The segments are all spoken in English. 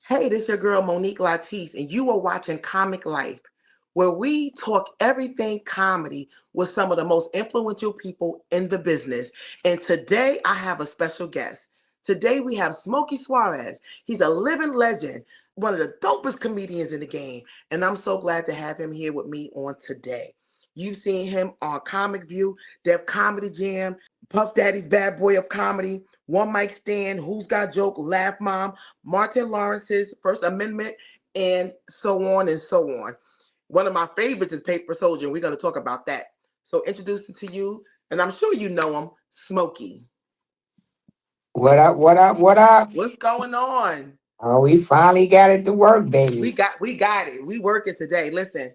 Hey, this your girl Monique Latise, and you are watching Comic Life, where we talk everything comedy with some of the most influential people in the business. And today I have a special guest. Today we have Smokey Suarez. He's a living legend, one of the dopest comedians in the game, and I'm so glad to have him here with me on today. You've seen him on Comic View, Def Comedy Jam, Puff Daddy's Bad Boy of Comedy, One Mic Stand, Who's Got Joke, Laugh Mom, Martin Lawrence's First Amendment, and so on and so on. One of my favorites is Paper Soldier, and we're going to talk about that. So, introducing to you, and I'm sure you know him, Smokey. What up? What up? What up? What's going on? Oh, we finally got it to work, baby. We got it. We working today. Listen,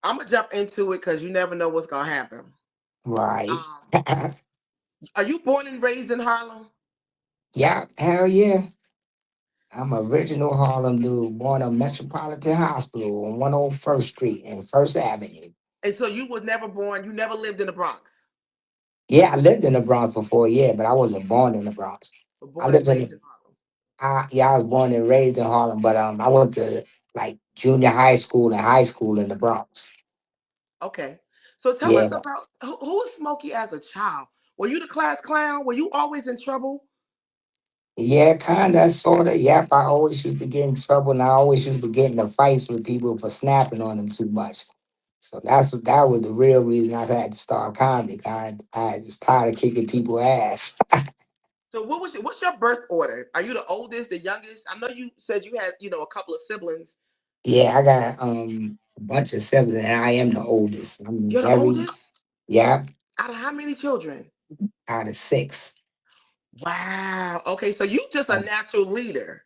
I'm gonna jump into it because you never know what's gonna happen. Right. Um, are you born and raised in Harlem? Yeah, hell yeah. I'm a original Harlem dude, born in Metropolitan Hospital on 101st Street and First Avenue. And so you was never born. You never lived in the Bronx. Yeah, I lived in the Bronx before, yeah, but I wasn't born in the Bronx. But I born and lived in raised the, in Harlem. I was born and raised in Harlem, but I went to like junior high school and high school in the Bronx. Okay. So tell Yeah, us about who was Smokey as a child? Were you the class clown? Were you always in trouble? yeah, kinda, sorta. Yep, I always used to get in trouble, and I always used to get in the fights with people for snapping on them too much. So that was the real reason I had to start comedy. I was tired of kicking people ass. So what's your birth order? Are you the oldest, the youngest? I know you said you had, a couple of siblings. Yeah, I got a bunch of siblings, and I am the oldest. I'm You're the very oldest? yeah, Out of how many children? out of six. Wow. Okay, so you just a natural leader.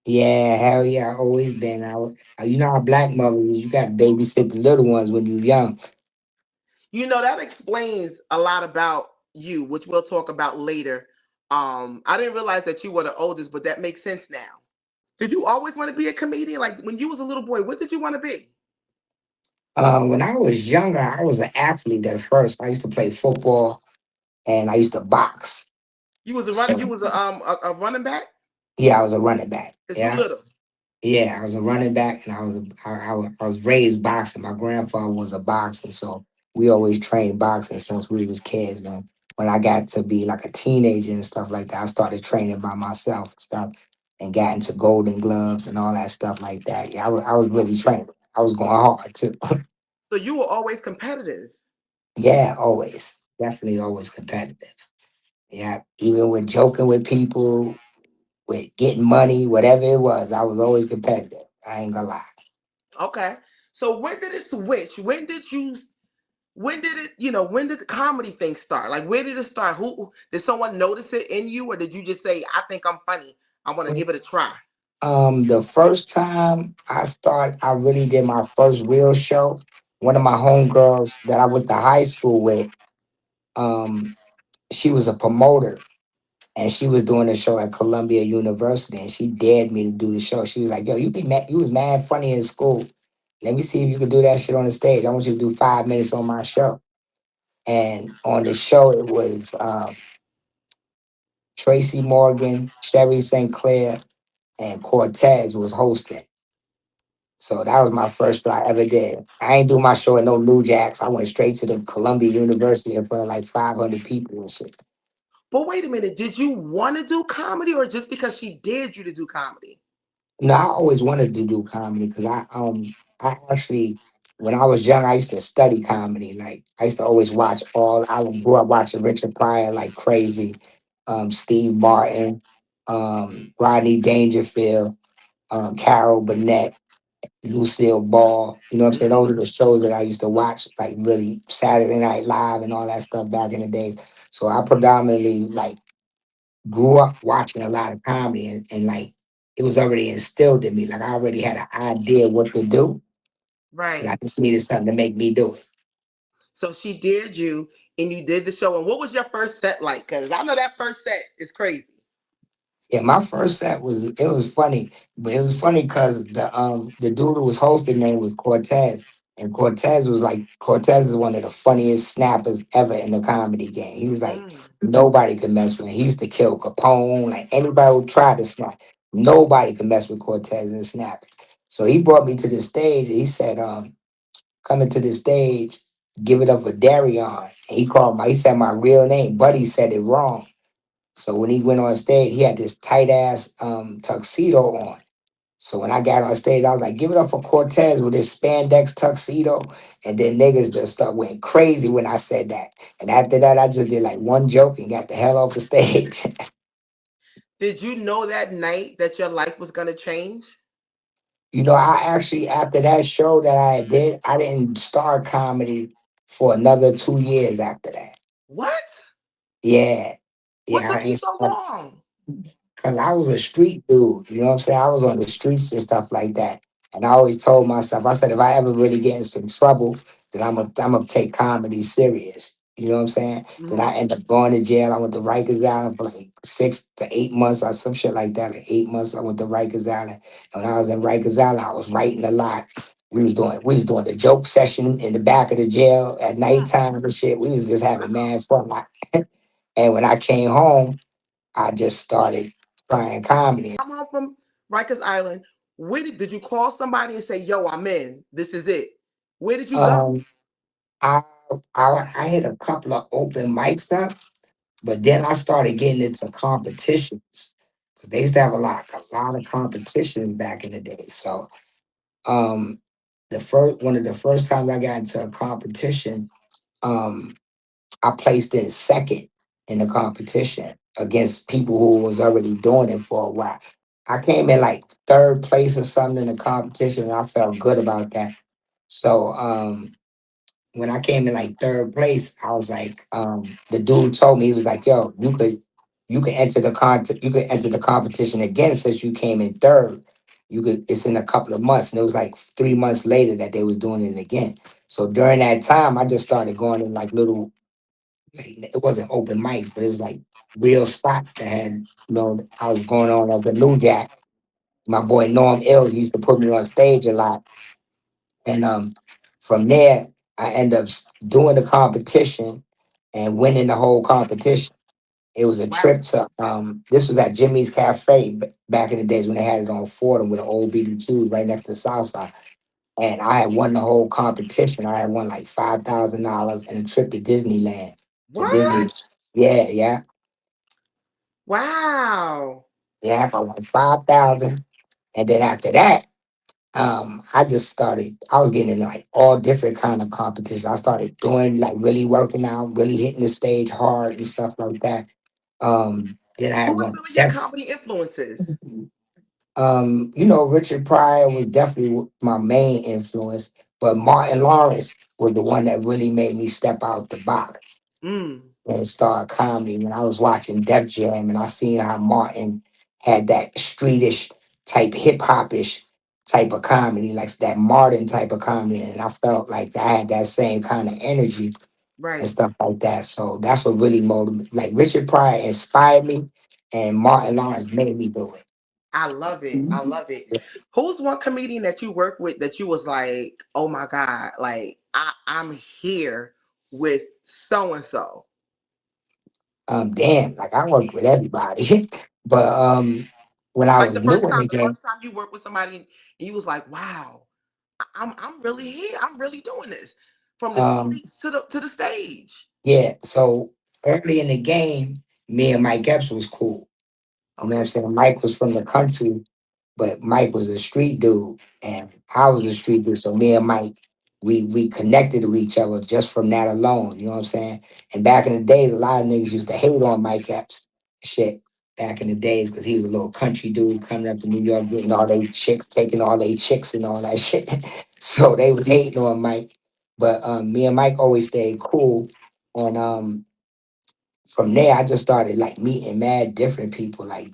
Yeah, hell yeah, I always been. You know how black mothers, you got to babysit the little ones when you're young. That explains a lot about you, which we'll talk about later. I didn't realize that you were the oldest, but that makes sense now. Did you always want to be a comedian? Like when you was a little boy, what did you want to be? When I was younger, I was an athlete at first. I used to play football and I used to box. You So was a running back? yeah, I was a running back. Cause you Yeah, little. yeah, I was a running back, and I was raised boxing. My grandfather was a boxer, so we always trained boxing since we was kids. And when I got to be like a teenager and stuff like that, I started training by myself and stuff, and got into Golden Gloves and all that stuff like that. Yeah, I was really training. I was going hard too. So you were always competitive. Yeah, always, definitely always competitive. Yeah, even with joking with people, with getting money, whatever it was, I was always competitive. I ain't gonna lie. Okay. So when did it switch? When did the comedy thing start? Like where did it start? Who did someone notice it in you, or did you just say, I think I'm funny? I want to give it a try. The first time I really did my first real show. One of my homegirls that I went to high school with, um, she was a promoter and she was doing a show at Columbia University, and she dared me to do the show. She was like, "Yo, you was mad funny in school. Let me see if you can do that shit on the stage. I want you to do 5 minutes on my show." And on the show, it was Tracy Morgan, Sherry St. Clair, and Cortez was hosting. So that was my first show I ever did. I ain't do my show at no New Jacks. I went straight to the Columbia University in front of like 500 people and shit. But wait a minute, did you want to do comedy, or just because she dared you to do comedy? No, I always wanted to do comedy because I actually when I was young I used to study comedy. Like I used to always watch all I grew up watching Richard Pryor like crazy, Steve Martin, Rodney Dangerfield, Carol Burnett, Lucille Ball. You know what I'm saying? Those are the shows that I used to watch, like really Saturday Night Live and all that stuff back in the days. So I predominantly like grew up watching a lot of comedy, and like it was already instilled in me. Like I already had an idea what to do, and Right. I just needed something to make me do it. So she dared you, and you did the show. And what was your first set like? Because I know that first set is crazy. Yeah, my first set was funny, but it was funny because the dude who was hosting name was Cortez, and Cortez is one of the funniest snappers ever in the comedy game. He was like Mm. nobody could mess with him. He used to kill Capone, like anybody who tried to snap. Nobody could mess with Cortez and Snap. So he brought me to the stage. He said, coming to the stage, give it up for Darion. And he said my real name, but he said it wrong. So when he went on stage, he had this tight ass tuxedo on. So when I got on stage, I was like, give it up for Cortez with his spandex tuxedo. And then niggas just went crazy when I said that. And after that, I just did like one joke and got the hell off the stage. Did you know that night that your life was gonna change? I actually, after that show that I did, I didn't start comedy for another 2 years after that. What? Yeah. What Yeah, I took you ain't so start. long? Cause I was a street dude, you know what I'm saying? I was on the streets and stuff like that. And I always told myself, I said, if I ever really get in some trouble, then I'm gonna take comedy serious. You know what I'm saying? Then Mhm. I end up going to jail. I went to Rikers Island for like 6 to 8 months or some shit like that. Like 8 months, I went to Rikers Island. And when I was in Rikers Island, I was writing a lot. We was doing the joke session in the back of the jail at nighttime and shit. We was just having mad fun. And when I came home, I just started trying comedy. Come home from Rikers Island. Where did you call somebody and say, "Yo, I'm in. This is it"? Where did you go? Um, I, I hit a couple of open mics up, but then I started getting into competitions because they used to have a lot of competition back in the day. So, um, the first one of the first times I got into a competition, um, I placed in second in the competition against people who was already doing it for a while. I came in like third place or something in the competition, and I felt good about that. So when I came in like third place, I was like, the dude told me, he was like, yo, you could enter the competition again since you came in third. It's in a couple of months. And it was like 3 months later that they was doing it again. So during that time, I just started going in like little, like, it wasn't open mics, but it was like real spots that had, I was going on as a new jack. My boy Norm Ill used to put me on stage a lot. And from there, I end up doing the competition and winning the whole competition. It was a Wow. trip to this was at Jimmy's Cafe back in the days when they had it on Fordham with the old BBQs right next to Southside. And I had won the whole competition. I had won like $5,000 and a trip to Disneyland. To Disney. What? Yeah, yeah. Wow. Yeah, I won 5,000. And then after that, I just started, I was getting in like all different kind of competitions. I started doing like really working out, really hitting the stage hard and stuff like that. Then I Who had were one. some of your comedy influences? Richard Pryor was definitely my main influence, but Martin Lawrence was the one that really made me step out the box Mm, and start comedy. When I was watching Def Jam and I seen how Martin had that streetish type, hip hopish type of comedy, like that Martin type of comedy, and I felt like I had that same kind of energy and right. stuff like that. So that's what really motivated. Like Richard Pryor inspired me, and Martin Lawrence made me do it. I love it. I love it. Who's one comedian that you work with that you was like, oh my God, like I'm here with so and so? Damn, like I worked with everybody, but when I Like was new in the the game, first time you worked with somebody and you was like, wow, I'm really here. I'm really doing this. From the um, streets to the stage. yeah. So early in the game, me and Mike Epps was cool. You know what I'm Okay. saying? Mike was from the country, but Mike was a street dude, and I was a street dude. So me and Mike, we connected to each other just from that alone. You know what I'm saying? And back in the days, a lot of niggas used to hate on Mike Epps, shit. Back in the days, because he was a little country dude coming up to New York, getting all they chicks, taking all they chicks and all that shit. So they was hating on Mike, but me and Mike always stayed cool, and from there, I just started like meeting mad different people. Like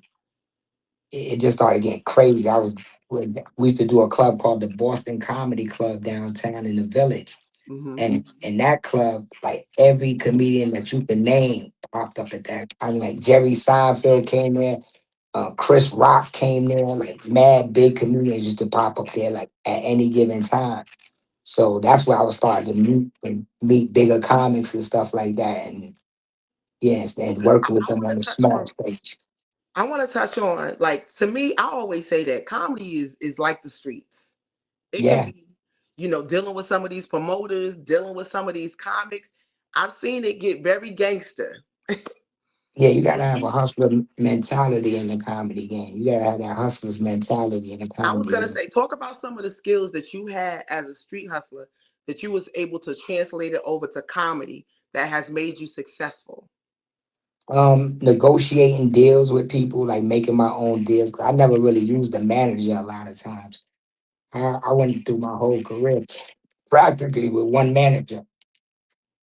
it just started getting crazy. We used to do a club called the Boston Comedy Club downtown in the Village, Hmm. and in that club, like every comedian that you can name popped up at that. I mean, like Jerry Seinfeld came there, Chris Rock came there, like mad big comedians used to pop up there like at any given time. So that's where I was starting to meet bigger comics and stuff like that, and yes, and working with I them want on to the touch small on stage. I want to touch on, like, to me, I always say that comedy is like the streets. It can Yeah, be, dealing with some of these promoters, dealing with some of these comics. I've seen it get very gangster. yeah. You gotta When have you, a hustler mentality in the comedy game. You gotta have that hustler's mentality in the I was comedy gonna game. say, talk about some of the skills that you had as a street hustler that you was able to translate it over to comedy that has made you successful. Negotiating deals with people, like making my own deals. I never really used a manager a lot of times. I went through my whole career practically with one manager.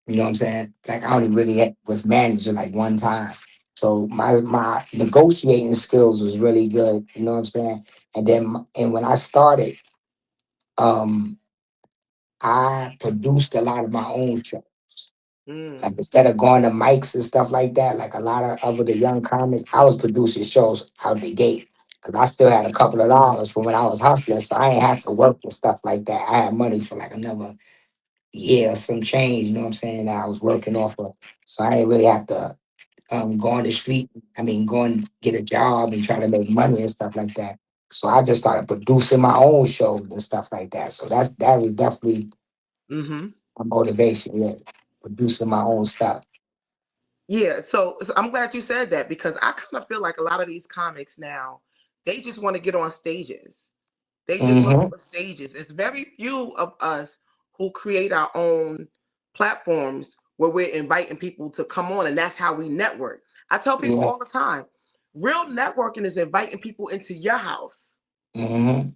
You know what I'm saying? Like I only really was manager like one time. So my negotiating skills was really good. You know what I'm saying? And when I started, um, I produced a lot of my own shows. Like Mm, instead of going to mics and stuff like that, like a lot of other the young comics, I was producing shows out the gate. Cause I still had a couple of dollars from when I was hustling, so I ain't have to work and stuff like that. I had money for like another year, some change. You know what I'm saying? That I was working off of, so I didn't really have to go on the street. I mean, go and get a job and try to make money and stuff like that. So I just started producing my own shows and stuff like that. So that was definitely mm-hmm. my motivation. Yeah, producing my own stuff. Yeah, so I'm glad you said that because I kind of feel like a lot of these comics now, they just want to get on stages. They just looking Hmm. for stages. It's very few of us who create our own platforms where we're inviting people to come on, and that's how we network. I tell people Yeah. all the time, real networking is inviting people into your house. Hmm.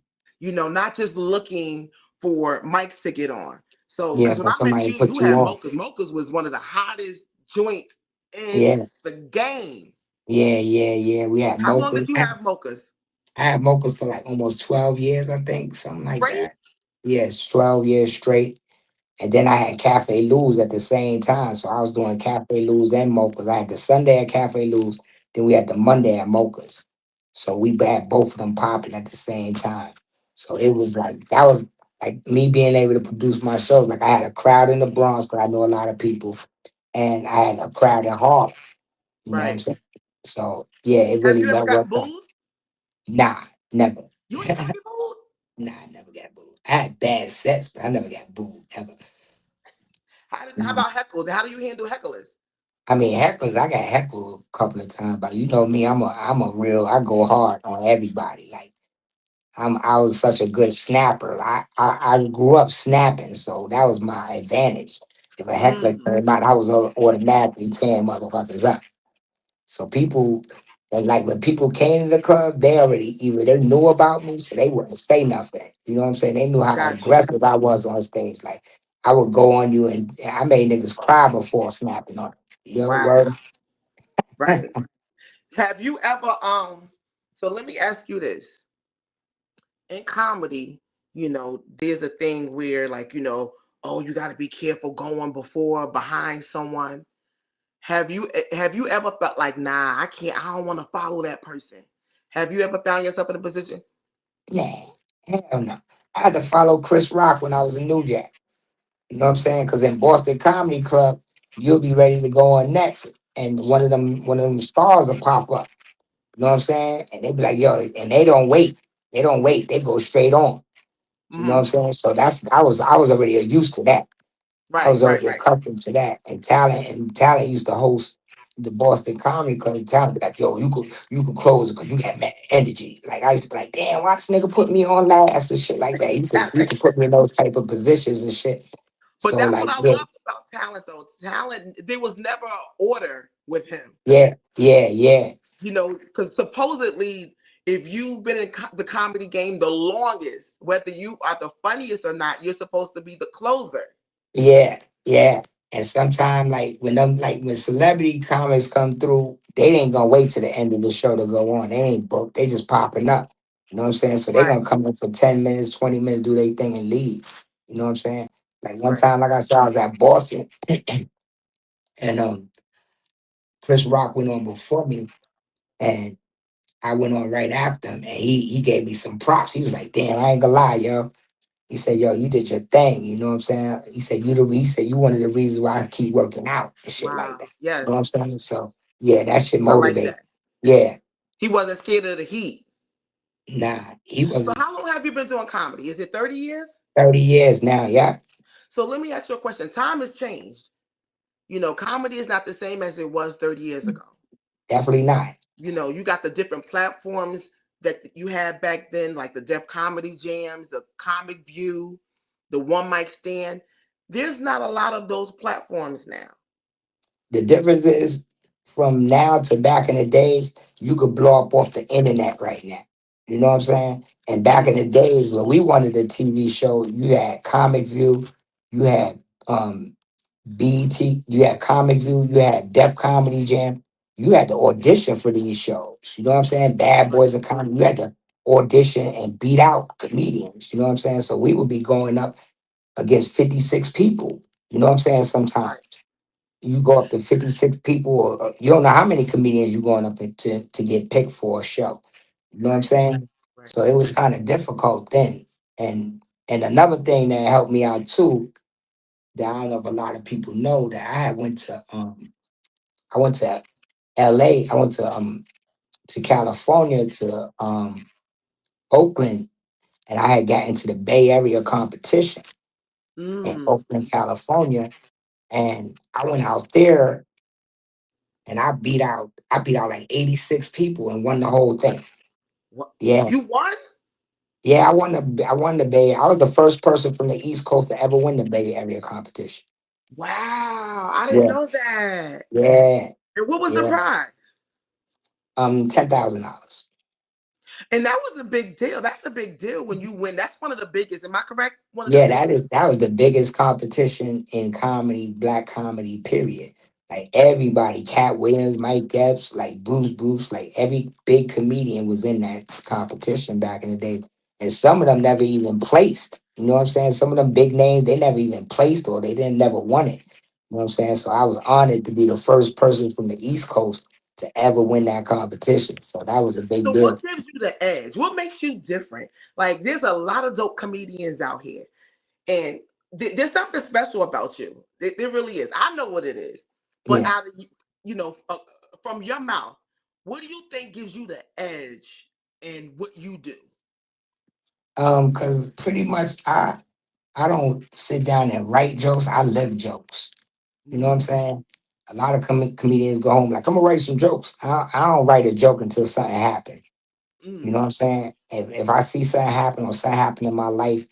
Not just looking for mics to get on. So, Yeah, because when for I met somebody you, to you put you had on. Mocha's. Mocha's was one of the hottest joints in Yeah, the game. yeah, yeah, yeah. We had How long did mochas. you have Mocha's? I had mochas for like almost 12 years, I think, something like Straight? that. Yes, 12 years straight. And then I had Cafe Lou's at the same time. So I was doing Cafe Lou's and mochas. I had the Sunday at Cafe Lou's, then we had the Monday at mochas. So we had both of them popping at the same time. So it was like, that was like me being able to produce my shows. Like I had a crowd in the Bronx, because I know a lot of people, and I had a crowd in Harlem. You know what I'm Right. saying? So yeah, it Have really you ever that got worked out. booed? Nah, never. You ain't never get booed? Nah, I never got booed. I had bad sets, but I never got booed ever. How Mhm. about heckles? How do you handle hecklers? I mean, hecklers, I got heckled a couple of times, but you know me, I'm a real, I go hard on everybody. Like I was such a good snapper. I grew up snapping, so that was my advantage. If a heckler Mm, came out, I was automatically tearing motherfuckers up. So people, and like when people came to the club, they already either they knew about me, so they wouldn't say nothing. You know what I'm saying? They knew how got you. aggressive I was on stage. Like I would go on you, and I made niggas cry before snapping on them. You know, Wow. word. Right. Have you ever so let me ask you this. In comedy, there's a thing where, like, oh, you got to be careful going before or behind someone. Have you ever felt like, nah, I don't want to follow that person? Have you ever found yourself in a position? Nah, hell no. I had to follow Chris Rock when I was in New Jack. You know what I'm saying? Because in Boston Comedy Club, you'll be ready to go on next, and one of them stars will pop up. You know what I'm saying? And they be like, yo, and they don't wait. They don't wait. They go straight on. You know what I'm Hmm. saying? So I was already used to that. I Right, was right, already right. accustomed to that. And talent used to host the Boston Comedy Club. And talent be like, yo, you could close it because you got mad energy. Like I used to be like, damn, why this nigga put me on last and shit like that. He used to put me in those type of positions and shit. But So that's what like, I yeah, love about talent, though. Talent, there was never an order with him. yeah, yeah, yeah. Because supposedly, if you've been in the comedy game the longest, whether you are the funniest or not, you're supposed to be the closer. Yeah, yeah. And sometimes, like when celebrity comics come through, they ain't gonna wait to the end of the show to go on. They ain't booked. They just popping up. You know what I'm saying? So they Right, gonna come in for 10 minutes, 20 minutes, do their thing and leave. You know what I'm saying? Like one right. time, like I said, I was at Boston, and Chris Rock went on before me, and I went on right after him, and he gave me some props. He was like, "Damn, I ain't gonna lie, yo." He said, "Yo, you did your thing." You know what I'm saying? He said you one of the reasons why I keep working out and shit like Wow. that. You know what I'm Yes. saying? So yeah, that should I like motivate. that. Yeah. He wasn't scared of the heat. Nah, he So was how long have you been doing comedy? Is it 30 years? 30 years now. Yeah, So let me ask you a question. Time has changed. Comedy is not the same as it was 30 years ago. definitely not. You got the different platforms that you had back then, like the Def Comedy Jams, the Comic View, the One Mic Stand. There's not a lot of those platforms now. The difference is from now to back in the days, you could blow up off the internet right now. You know what I'm saying? And back in the Mm, days when we wanted a TV show, you had Comic View, you had BT, you had Comic View, you had Def Comedy Jam, you had to audition for these shows. You know what I'm saying? Bad right, Boys of Comedy, you had to audition and beat out comedians. You know what I'm saying? So we would be going up against 56 people. You know what I'm saying? Sometimes right, you go up to 56 people, or you don't know how many comedians you're going up to get picked for a show. You know what I'm right, saying? right. So it was kind of difficult then. And another thing that helped me out too, that I don't know if a lot of people know, that I went to LA, I went to California, to Oakland, and I had got into the Bay Area competition in Mm, Oakland, California. And I went out there and I beat out like 86 people and won the whole thing. what? Yeah. You won? Yeah, I won the Bay. I was the first person from the East Coast to ever win the Bay Area competition. Wow, I didn't Yeah. know that. Yeah. And what was the Yeah. prize? $10,000. And that was a big deal. That's a big deal when you win. That's one of the biggest. Am I correct? One of the Yeah, that is biggest. that was the biggest competition in comedy, black comedy, period. Like everybody, Cat Williams, Mike Epps, like Bruce, like every big comedian was in that competition back in the day. And some of them never even placed. You know what I'm saying? Some of them big names, they never even placed or they didn't never won it. You know what I'm saying? So I was honored to be the first person from the East Coast to ever win that competition. So that was a big So deal. what gives you the edge? What makes you different? Like there's a lot of dope comedians out here, and there's something special about you. There really is. I know what it is. But Yeah. out of from your mouth, what do you think gives you the edge in what you do? Because pretty much I don't sit down and write jokes. I live jokes. You know what I'm Mm, saying? A lot of comedians go home like, I'm gonna write some jokes. I don't write a joke until something happens. You know mm, what I'm saying? If I see something happen or something happen in my life,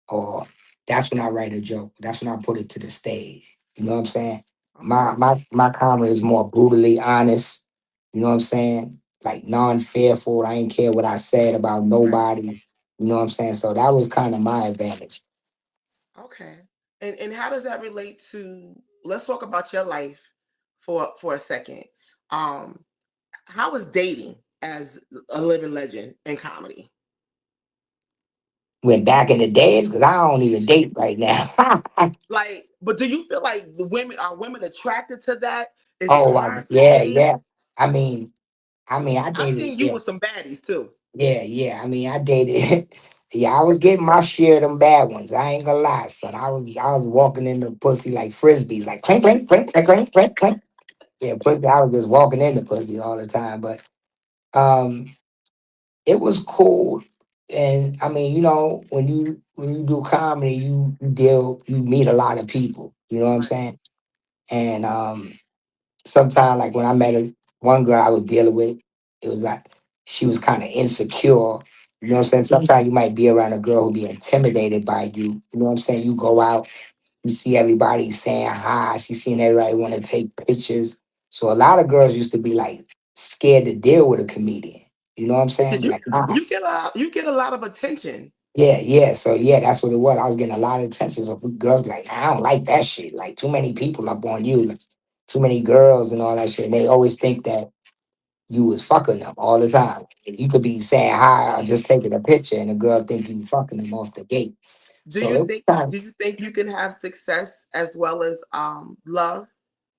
or that's when I write a joke. That's when I put it to the stage. You know what I'm saying? My okay. my my comedy is more brutally honest. You know what I'm saying? Like non-fearful. I ain't care what I said about Right. nobody. You know what I'm saying? So that was kind of my advantage. Okay. And how does that relate to, let's talk about your life for a second. Um, how is dating as a living legend in comedy? Went back in the days because I don't even date right now. Like, but do you feel like the women attracted to that? Is it Oh, hard to yeah, date? yeah. I mean, I I've dated. seen you Yeah, with some baddies too. yeah, yeah. I mean, I dated. Yeah, I was getting my share of them bad ones. I ain't gonna lie, son. I was walking in the pussy like frisbees, like clink, clink, clink, clink, clink, clink, clink. Yeah, pussy. I was just walking in the pussy all the time, but um, it was cool. And I mean, when you do comedy, you meet a lot of people. You know what I'm Right. saying? And sometimes like when I met one girl I was dealing with, it was like she was kind of insecure. You know what I'm saying? Sometimes you might be around a girl who be intimidated by you. You know what I'm saying? You go out, you see everybody saying hi, she seeing everybody want to take pictures. So a lot of girls used to be like scared to deal with a comedian. You know what I'm saying? Because Be you like, nah. you get a lot of attention. Yeah, yeah. So yeah, that's what it was. I was getting a lot of attention. So girls be like, I don't like that shit. Like too many people up on you, like, too many girls and all that shit. And they always think that you was fucking them all the time. You could be saying hi or just taking a picture, and the girl think you fucking them off the gate. Do So you it was think kind do of, you think you can have success as well as love,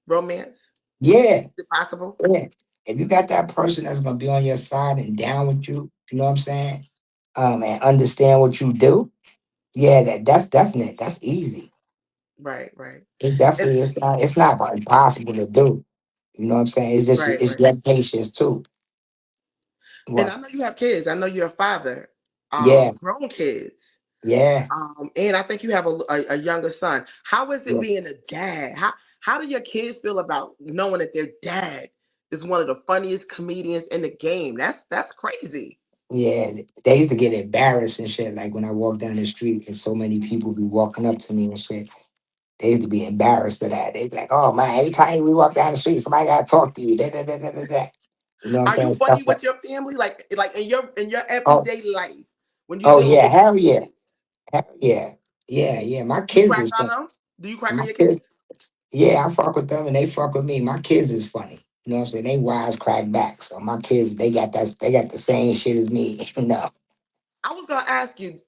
romance? yeah, Is it possible? yeah. If you got that person that's gonna be on your side and down with you, you know what I'm saying? And understand what you do, yeah, that's definite. That's easy. Right, right. It's And definitely it's not impossible to do. You know what I'm saying? It's just right, it's right. your patience too. And What? I know you have kids. I know you're a father, Yeah, grown kids. yeah, And I think you have a younger son. How is it yeah, being a dad? How do your kids feel about knowing that their dad is one of the funniest comedians in the game? That's crazy. yeah. They used to get embarrassed and shit. Like when I walk down the street and so many people be walking up to me and shit. They used to be embarrassed of that. They'd be like, "Oh man, every time we walk down the street, somebody gotta talk to you." Da, da, da, da, da, da. You know what I'm Are you saying? Stuff funny like, with your family, like in your oh, everyday life when you oh dealing yeah, with your hell yeah, kids? hell yeah, yeah, yeah. My You kids crack is on funny. them? Do you crack on My your kids, kids? yeah, I fuck with them and they fuck with me. My kids is funny. You know what I'm saying? They wise crack back. So my kids, they got the same shit as me. You know. I was gonna ask you,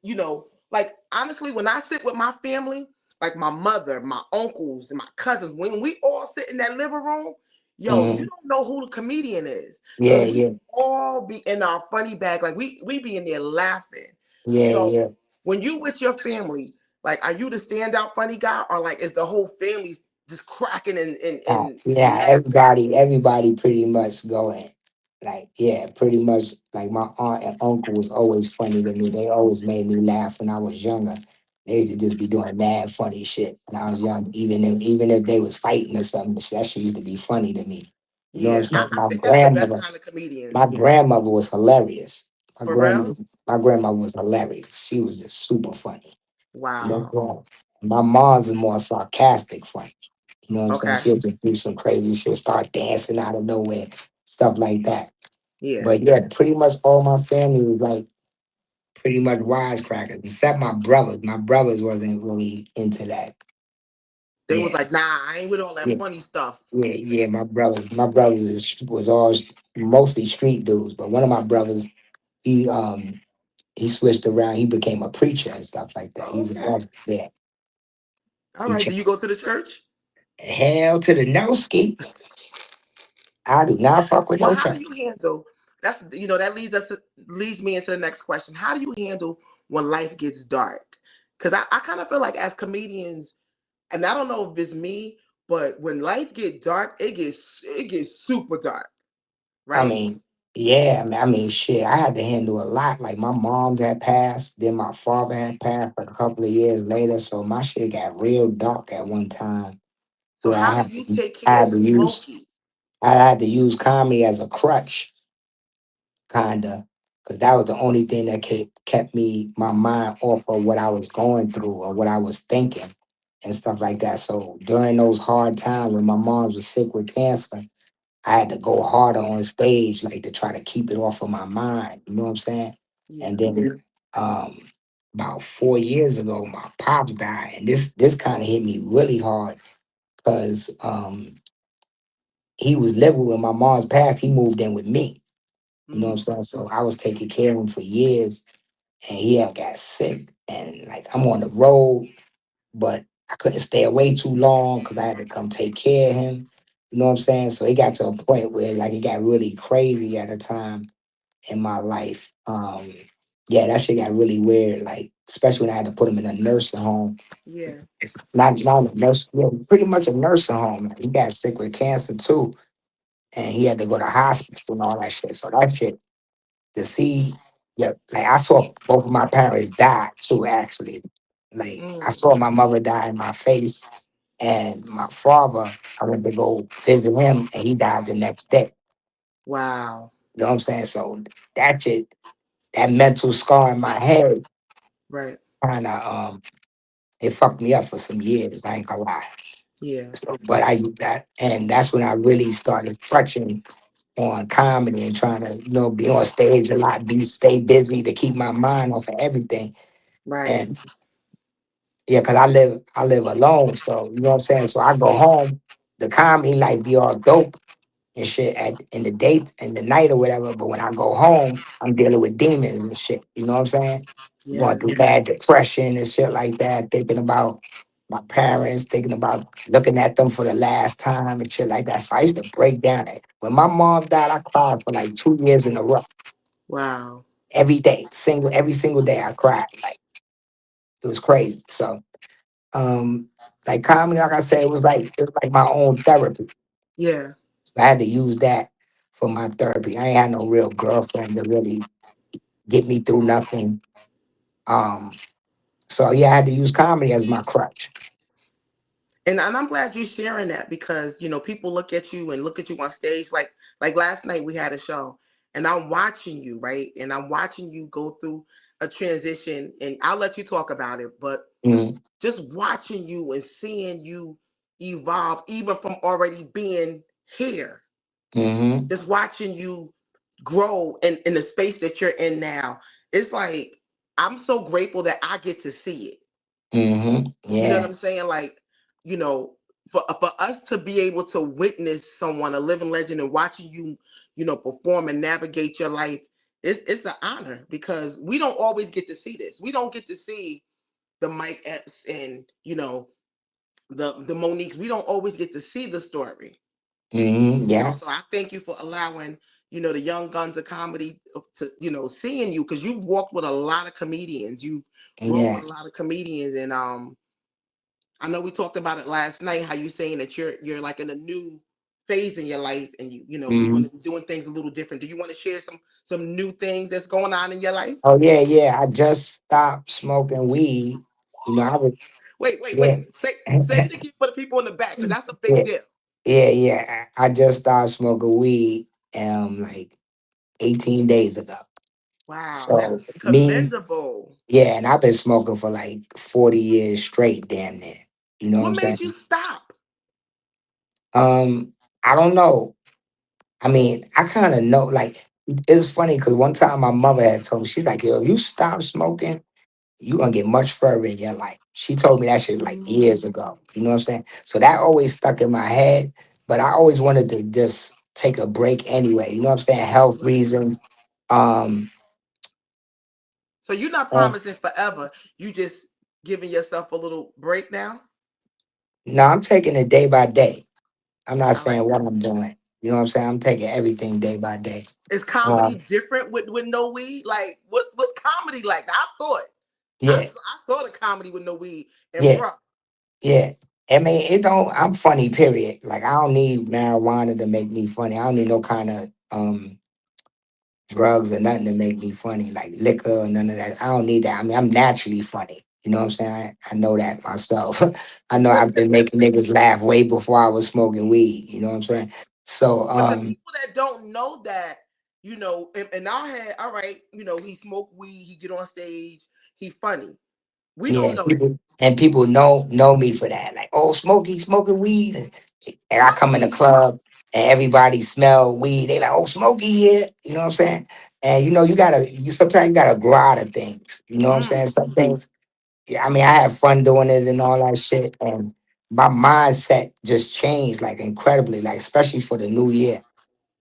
like honestly, when I sit with my family, like my mother, my uncles, and my cousins, when we all sit in that living room, yo, you Hmm. don't know who the comedian is, Yeah, because we yeah, all be in our funny bag, like we be in there laughing. yeah, So yeah. when you with your family, like, are you the standout funny guy, or like is the whole family just cracking and Yeah, laughing? everybody pretty much going. Like, yeah, pretty much like my aunt and uncle was always funny to me. They always made me laugh when I was younger. They used to just be doing mad funny shit when I was young. Even if they was fighting or something, that shit used to be funny to me. You know what I'm Yeah, saying? I think that's the best kind of My comedians. grandmother was hilarious. For real? My grandmother was hilarious. She was just super funny. You know Wow. what I'm saying? My mom's is more sarcastic funny. You know what I'm saying? Okay. She'll just do some crazy shit, start dancing out of nowhere, stuff like that. Yeah. But yeah, pretty much all my family was like pretty much wisecrackers, except my brothers. My brothers wasn't really into that. They was Yeah, like, nah, I ain't with all that yeah, funny stuff. yeah. Was mostly street dudes, but one of my brothers, he he switched around. He became a preacher and stuff like that. Oh, He's a okay. brother. Yeah, All he right. Do changed. you go to the church? Hell to the no ski. I do not fuck with Well, no how do church. you handle that leads me into the next question. How do you handle when life gets dark? Because I kind of feel like as comedians, and I don't know if it's me, but when life get dark, it gets super dark, I right? mean, yeah, shit. I had to handle a lot. Like my mom had passed, then my father had passed like a couple of years later. So my shit got real dark at one time So where how do you take I care of had to use Smokey? I had to use comedy as a crutch, kinda, because that was the only thing that kept me my mind off of what I was going through or what I was thinking and stuff like that. So during those hard times when my mom was sick with cancer. I had to go harder on stage, like to try to keep it off of my mind. You know what I'm saying? And Yeah. then um about 4 years ago, my pops died. And this kind of hit me really hard because he was living with my mom's past, he moved in with me. You know what I'm Mm, saying? So I was taking care of him for years and he had got sick. And like I'm on the road, but I couldn't stay away too long because I had to come take care of him. You know what I'm saying? So it got to a point where like it got really crazy at a time in my life. Yeah, that shit got really weird. Like especially when I had to put him in a nursing home. yeah. It's not a nurse, yeah, pretty much a nursing home. He got sick with cancer too, and he had to go to hospice and all that shit. So that shit to see, yeah, like I saw both of my parents die too. Actually, like I Mm, saw my mother die in my face, and my father. I went to go visit him, and he died the next day. wow. You know what I'm saying? So that shit, that mental scar in my head, Right. kind of it fucked me up for some years. I ain't gonna lie. Yeah. So, but that's when I really started touching on comedy and trying to be on stage a lot, stay busy to keep my mind off of everything. Right. And yeah, cause I live alone, so you know what I'm saying. So I go home, the comedy life be all dope and shit in the date in the night or whatever. But when I go home, I'm dealing with demons and shit. You know what I'm saying? Going through Yes. bad depression and shit like that, thinking about my parents, thinking about looking at them for the last time and shit like that. So I used to break down it. When my mom died, I cried for like 2 years in a row. Wow. Every day, every single day I cried. Like it was crazy. So like comedy, like I said, it was like my own therapy. Yeah. So I had to use that for my therapy. I ain't had no real girlfriend to really get me through nothing. Um, so yeah, I had to use comedy as my crutch. And I'm glad you're sharing that because people look at you and look at you on stage like last night we had a show and I'm watching you, right? And I'm watching you go through a transition and I'll let you talk about it, but Mm-hmm. just watching you and seeing you evolve even from already being here, Mm-hmm. just watching you grow in the space that you're in now. It's like I'm so grateful that I get to see it. Mm-hmm. You know what Yeah. I'm saying? Like, you know, for us to be able to witness someone, a living legend, and watching you, perform and navigate your life, it's an honor because we don't always get to see this. We don't get to see the Mike Epps and the Moniques. We don't always get to see the story. Mm-hmm. Yeah. So I thank you for allowing the young guns of comedy to seeing you because you've walked with a lot of comedians. You've grown Yeah. with a lot of comedians, and I know we talked about it last night. How you saying that you're like in a new phase in your life, and you're going Mm-hmm. to be doing things a little different. Do you want to share some new things that's going on in your life? Oh yeah, yeah. I just stopped smoking weed. I was Wait. yeah. Say it again for the people in the back because that's a big Yeah, deal. yeah, yeah. I just started smoking weed like 18 days ago. Wow, So that's me, commendable. yeah, and I've been smoking for like 40 years straight, damn near. You know what What I'm made you saying? stop? I don't know. I mean, I kind of know. Like, it's funny because one time my mother had told me, she's like, "Yo, if you stop smoking, you gonna get much further in your life." She told me that shit like years Mm, ago. You know what I'm saying? So that always stuck in my head. But I always wanted to just take a break anyway. You know what I'm saying? Health right. reasons. Um, So you're not uh, promising forever. You just giving yourself a little break now. no, I'm taking it day by day. I'm not I like saying what that. I'm doing. You know what I'm saying? I'm taking everything day by day. Is comedy Um, different with no weed? Like what's comedy like? I saw it. yeah, I saw the comedy with no weed and yeah, bro. yeah. I mean, it don't. I'm funny. Period. Like I don't need marijuana to make me funny. I don't need no kind of drugs or nothing to make me funny, like liquor or none of that. I don't need that. I mean, I'm naturally funny. You know what I'm saying? I know that myself. I know I've been making niggas laugh way before I was smoking weed. You know what I'm Right. saying? So, But the people that don't know that, in our head, all right, he smoke weed, he get on stage, he funny. We don't yeah, know that. people know me for that. Like, oh, Smokey smoking weed, and I come in the Smokey. club and everybody smell weed. They like, oh, Smokey here. You know what I'm saying? And you sometimes you gotta grow out of things. You know what I'm Mm, saying? Some things. Yeah, I mean, I have fun doing it and all that shit. And my mindset just changed like incredibly, like especially for the new year.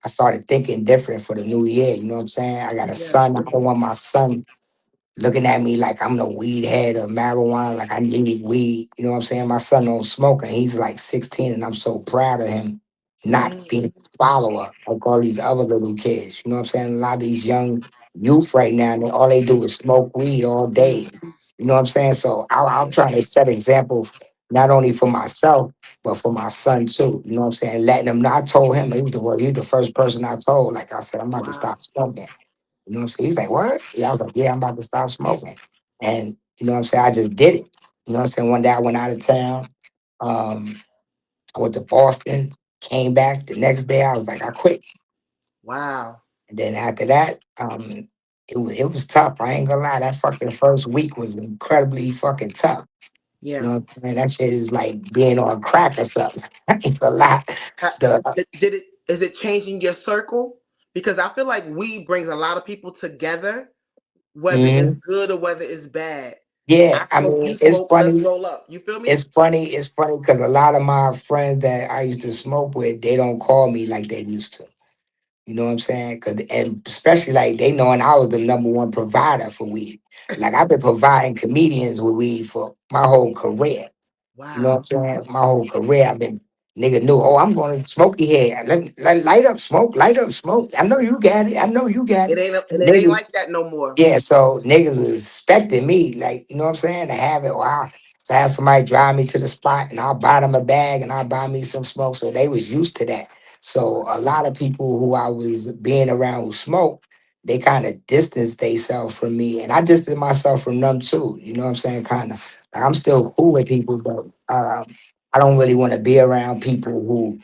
I started thinking different for the new year. You know what I'm saying? I got a yeah. son. I don't want my son looking at me like I'm the weed head or marijuana, like I need weed. You know what I'm saying? My son don't smoke and he's like 16 and I'm so proud of him not Mm, being a follower like all these other little kids. You know what I'm saying? A lot of these young youth right now, all they do is smoke weed all day. mm, You know what I'm saying? So I'm yeah. trying to set example not only for myself, but for my son too. You know what I'm saying? Letting him know. I told him he was the first person I told. Like I said, I'm about to Wow. stop smoking. You know what I'm saying? He's like, what? Yeah, I was like, yeah, I'm about to stop smoking. And you know what I'm saying? I just did it. You know what I'm saying? One day I went out of town. Um, I went to Boston, came back. The next day I was like, I quit. Wow. And then after that, it was tough. I ain't gonna lie. That fucking first week was incredibly fucking tough. You Yeah. know what I'm saying? That shit is like being on crack or something. I ain't gonna lie. Ha- The did it is it changing your circle? Because I feel like weed brings a lot of people together, whether it's Mhm. good or whether it's bad. Yeah, I I smoke, you mean, it's smoke, let's funny. roll up. You feel me? It's funny because a lot of my friends that I used to smoke with, they don't call me like they used to. You know what I'm saying? Cause and especially like they knowing I was the number one provider for weed. Like I've been providing comedians with weed for my whole career. You know what I'm Wow. saying? My whole career, I've been nigga knew. Oh, I'm going to Smokey here. Let light up smoke, light up smoke. I know you got it. I know you got It it. ain't So and it ain't niggas, like that no more. yeah. So niggas was expecting me, like you know what I'm saying, to have it. Wow. So I have somebody drive me to the spot, and I'll buy them a bag, and I'll buy me some smoke. So they was used to that. So a lot of people who I was being around who smoke, they kind of distanced themselves from me, and I distanced myself from them too. You know what I'm saying? Kind of. Like, I'm still cool with people, but I don't really want to be around people who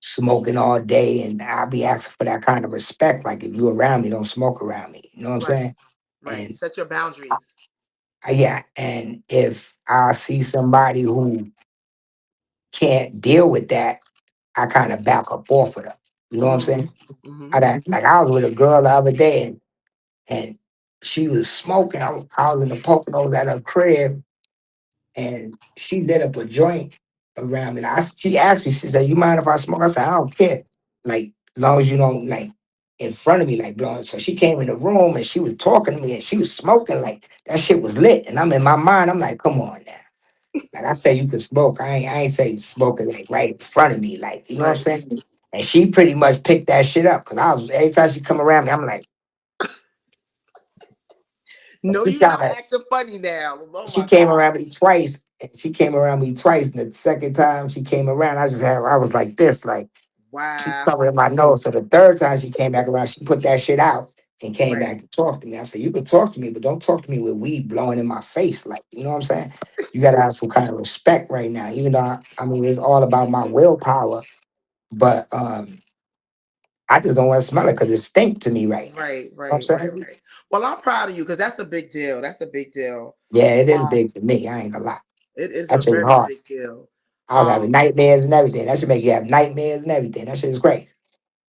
smoking all day, and I'll be asking for that kind of respect. Like if you around me, don't smoke around me. You know what I'm Right. saying? Right. And Set your boundaries. yeah, and if I see somebody who can't deal with that, I kind of back up off of them. You know what I'm Mm-hmm. saying? Mm-hmm. Like I was with a girl the other day, and she was smoking. I was in the Poconos at her crib, and she lit up a joint around me. And she asked me, she said, "You mind if I smoke?" I said, "I don't care. Like, as long as you don't like in front of me, like blowing." So she came in the room and she was talking to me and she was smoking like that shit was lit. And I'm in my mind, I'm like, come on now. Like I said, you could smoke. I ain't say smoking like right in front of me, like you know what I'm Right. saying. And she pretty much picked that shit up because I was every time she come around me, I'm like, No, she you're not trying to acting funny now. Oh she my came God. around me twice. And she came around me twice. And the second time she came around, I was like this, like Wow. covering my nose. So the third time she came back around, she put that shit out and came Right. back to talk to me. I said, you can talk to me, but don't talk to me with weed blowing in my face. Like, you know what I'm saying? You gotta have some kind of respect right now. Even though I mean it's all about my willpower, but I just don't want to smell it because it stink to me right now. Right. You know Right. what I'm Right. saying? Right. Well, I'm proud of you because that's a big deal. That's a big deal. Yeah, it is Um, big for me. I ain't gonna lie. it is That a shit is very hard. big deal. I was having Um, nightmares and everything. That should make you have nightmares and everything. That shit is crazy.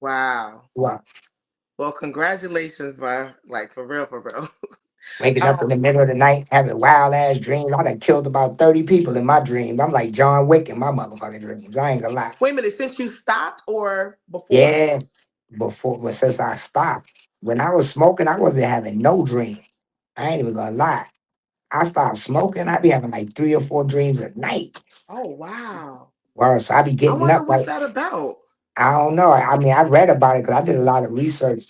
wow. Wow. Well, congratulations, bro. Like for real, for real. Waking up in um, the middle of the night, having wild ass dreams. I done killed about 30 people in my dreams. I'm like John Wick in my motherfucking dreams. I ain't gonna lie. wait a minute. Since you stopped or before? Yeah. But since I stopped, when I was smoking, I wasn't having no dream. I ain't even gonna lie. I stopped smoking, I be having like 3 or 4 dreams a night. Oh wow. Well, so I be I getting wonder up what's like that about. I don't know. I mean, I read about it because I did a lot of research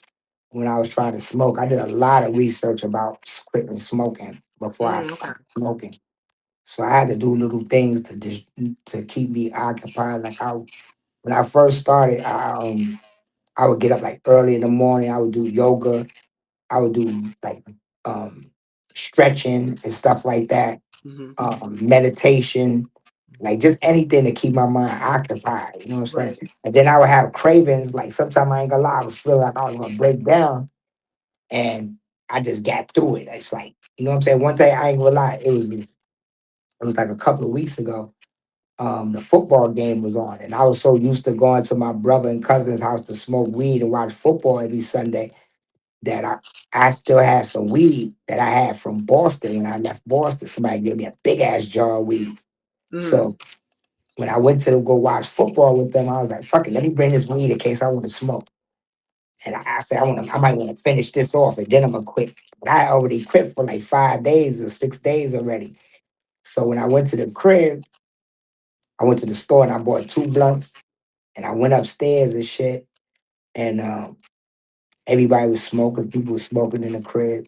when I was trying to smoke. I did a lot of research about quitting smoking before I Okay. stopped smoking. So I had to do little things to keep me occupied. Like when I first started, I would get up like early in the morning. I would do yoga. I would do like um, stretching and stuff like that. Hmm. Meditation, like just anything to keep my mind occupied. You know what I'm saying? Right. And then I would have cravings. Like sometimes I ain't gonna lie, I was feeling like I was gonna break down, and I just got through it. It's like you know what I'm saying. One day I ain't gonna lie, it was like a couple of weeks ago. The football game was on, and I was so used to going to my brother and cousin's house to smoke weed and watch football every Sunday that I still had some weed that I had from Boston when I left Boston. Somebody gave me a big ass jar of weed. Hmm. So when I went to go watch football with them, I was like, fuck it, let me bring this weed in case I want to smoke. And I said, I might want to finish this off and then I'm gonna quit. But I already quit for like 5 days or 6 days already. So when I went to the crib, I went to the store and I bought 2 blunts and I went upstairs and shit. And everybody was smoking, people were smoking in the crib.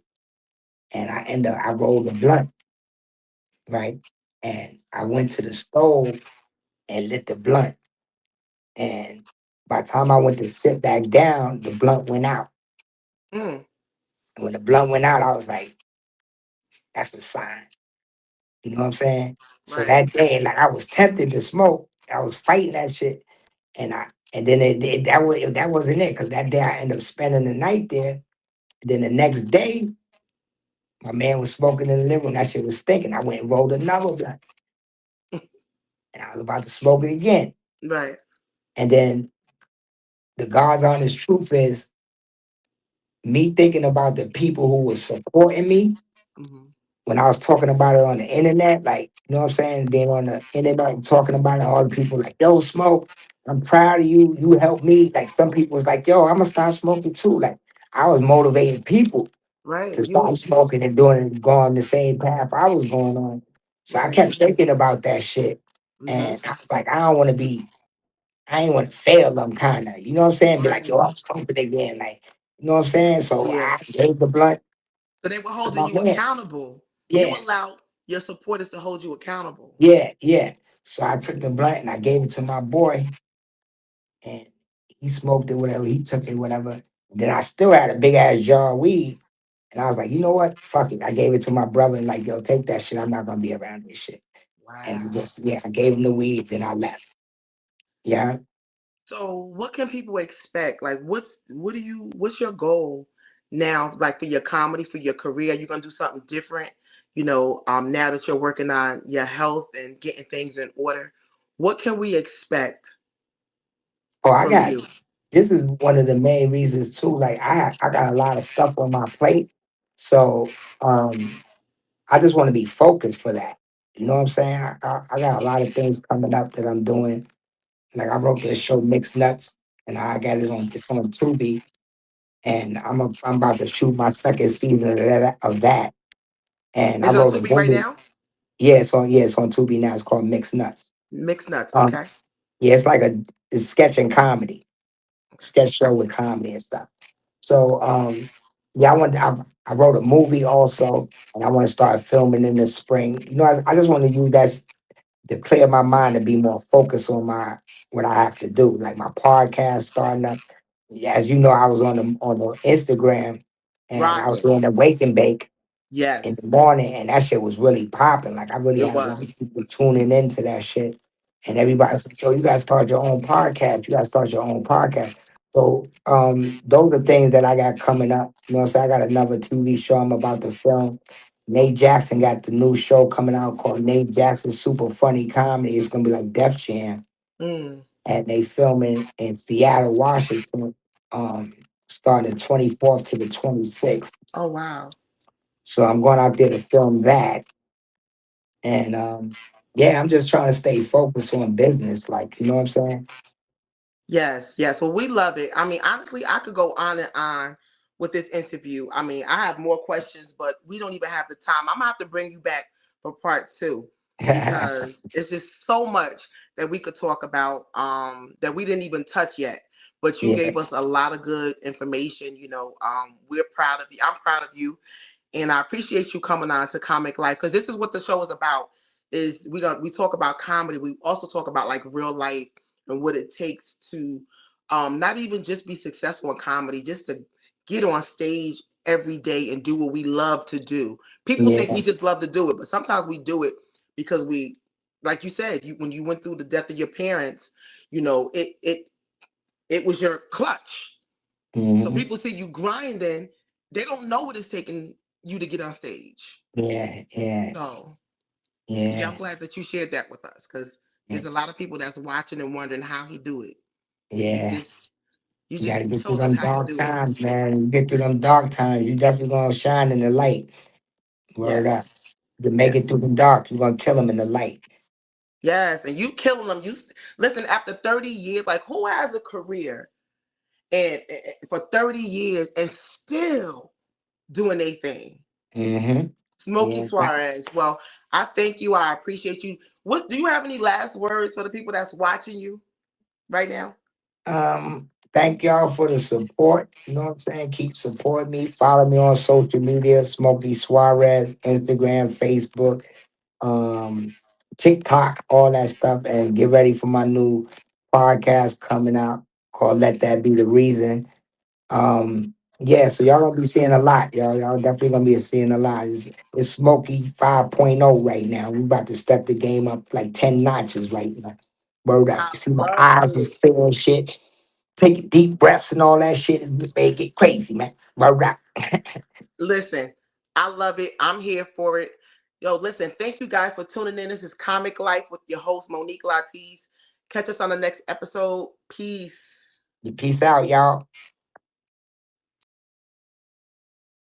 And I rolled a blunt, right? And I went to the stove and lit the blunt. And by the time I went to sit back down, the blunt went out. Mm. And when the blunt went out, I was like, that's a sign. You know what I'm saying? So Right. that day, like I was tempted to smoke. I was fighting that shit. And then that wasn't it, because that day I ended up spending the night there. Then the next day, my man was smoking in the living room. That shit was stinking. I went and rolled another blunt. And I was about to smoke it again. Right. And then the God's honest truth is me thinking about the people who were supporting me Hmm. when I was talking about it on the internet, like, you know what I'm saying? Being on the internet and talking about it, all the people like, yo, Smoke, I'm proud of you. You helped me. Like some people was like, yo, I'm gonna stop smoking too. Like I was motivating people Right. to stop smoking and going the same path I was going on. So I Right. kept thinking about that shit. Hmm. And I was like, I ain't want to fail them kind of, you know what I'm saying? Be like, Right. yo, I'm smoking again. Like, you know what I'm saying? So Yeah. I gave the blunt So they were to holding my you man. accountable. You Yeah. allowed your supporters to hold you accountable. Yeah, yeah. So I took the blunt and I gave it to my boy, and he smoked it, whatever. He took it, whatever. Then I still had a big ass jar of weed. And I was like, you know what? Fuck it. I gave it to my brother and like, yo, take that shit. I'm not gonna be around this shit. And Wow. just yeah, I gave him the weed, then I left. Yeah. So what can people expect? Like what's your goal now, like for your comedy, for your career? You're gonna do something different, now that you're working on your health and getting things in order. What can we expect Oh, I from got you? this is one of the main reasons too. Like I got a lot of stuff on my plate. So I just want to be focused for that. You know what I'm saying? I got a lot of things coming up that I'm doing. Like I wrote this show Mixed Nuts and I got it on it's on Tubi and I'm about to shoot my second season of that. And I Is it on wrote a Tubi right movie. now? Yeah, it's on Tubi now. It's called Mixed Nuts. Mixed nuts. Um Okay. yeah, it's like it's sketch and comedy, sketch show with comedy and stuff. So yeah, I wrote a movie also, and I want to start filming in the spring. You know, I just want to use that to clear my mind and be more focused on my what I have to do. Like my podcast starting up. Yeah, as you know, I was on the Instagram and I was Rocking. doing the wake and bake in the Yes, morning, and that shit was really popping. Like I really it had a lot was. of people tuning into that shit, and everybody's like, "Yo, you gotta start your own podcast. You gotta start your own podcast." So, those are things that I got coming up. You know, what I'm saying I got another TV show I'm about to film. Nate Jackson got the new show coming out called Nate Jackson's Super Funny Comedy. It's gonna be like Def Jam, Mm. and they filming in Seattle, Washington, um, starting the 24th to the 26th. Oh wow. So I'm going out there to film that. And yeah, I'm just trying to stay focused on business. Like, you know what I'm saying? Yes, yes. Well, we love it. I mean, honestly, I could go on and on with this interview. I mean, I have more questions, but we don't even have the time. I'm gonna have to bring you back for part two because it's just so much that we could talk about that we didn't even touch yet. But you Yeah, gave us a lot of good information. We're proud of you. I'm proud of you, and I appreciate you coming on to Comic Life because this is what the show is about. Is we talk about comedy. We also talk about like real life and what it takes to not even just be successful in comedy, just to get on stage every day and do what we love to do. People think yeah, we just love to do it, but sometimes we do it because we, like you said, when you went through the death of your parents, it was your clutch. So hmm people see you grinding, they don't know what it's taking you to get on stage. yeah, yeah, So yeah, I'm yeah, glad that you shared that with us because yeah. there's a lot of people that's watching and wondering how he do it. You Yeah. just you You gotta just get through told us them how you dark do it. times, man. You get through them dark times, you definitely gonna shine in the light. Word up. Yes, You make it yes, through the dark, you're gonna kill them in the light. yes, and you killing them. Listen, after 30 years, like who has a career for 30 years and still doing their thing? Mm-hmm. Smokey Yeah. Suarez. Well, I thank you. I appreciate you. What do you have any last words for the people that's watching you right now? Thank y'all for the support. You know what I'm saying? Keep supporting me. Follow me on social media, Smokey Suarez, Instagram, Facebook, um, TikTok, all that stuff, and get ready for my new podcast coming out called Let That Be the Reason. Yeah, so y'all gonna be seeing a lot, y'all. Y'all definitely gonna be seeing a lot. It's Smokey 5.0 right now. We about to step the game up like 10 notches right now. Word up. I You see my love eyes is it. clear and shit. Taking deep breaths and all that shit is make it crazy, man. Word up. Listen, I love it. I'm here for it. Yo, listen, thank you guys for tuning in. This is Comic Life with your host, Monique Latise. Catch us on the next episode. Peace. Peace out, y'all.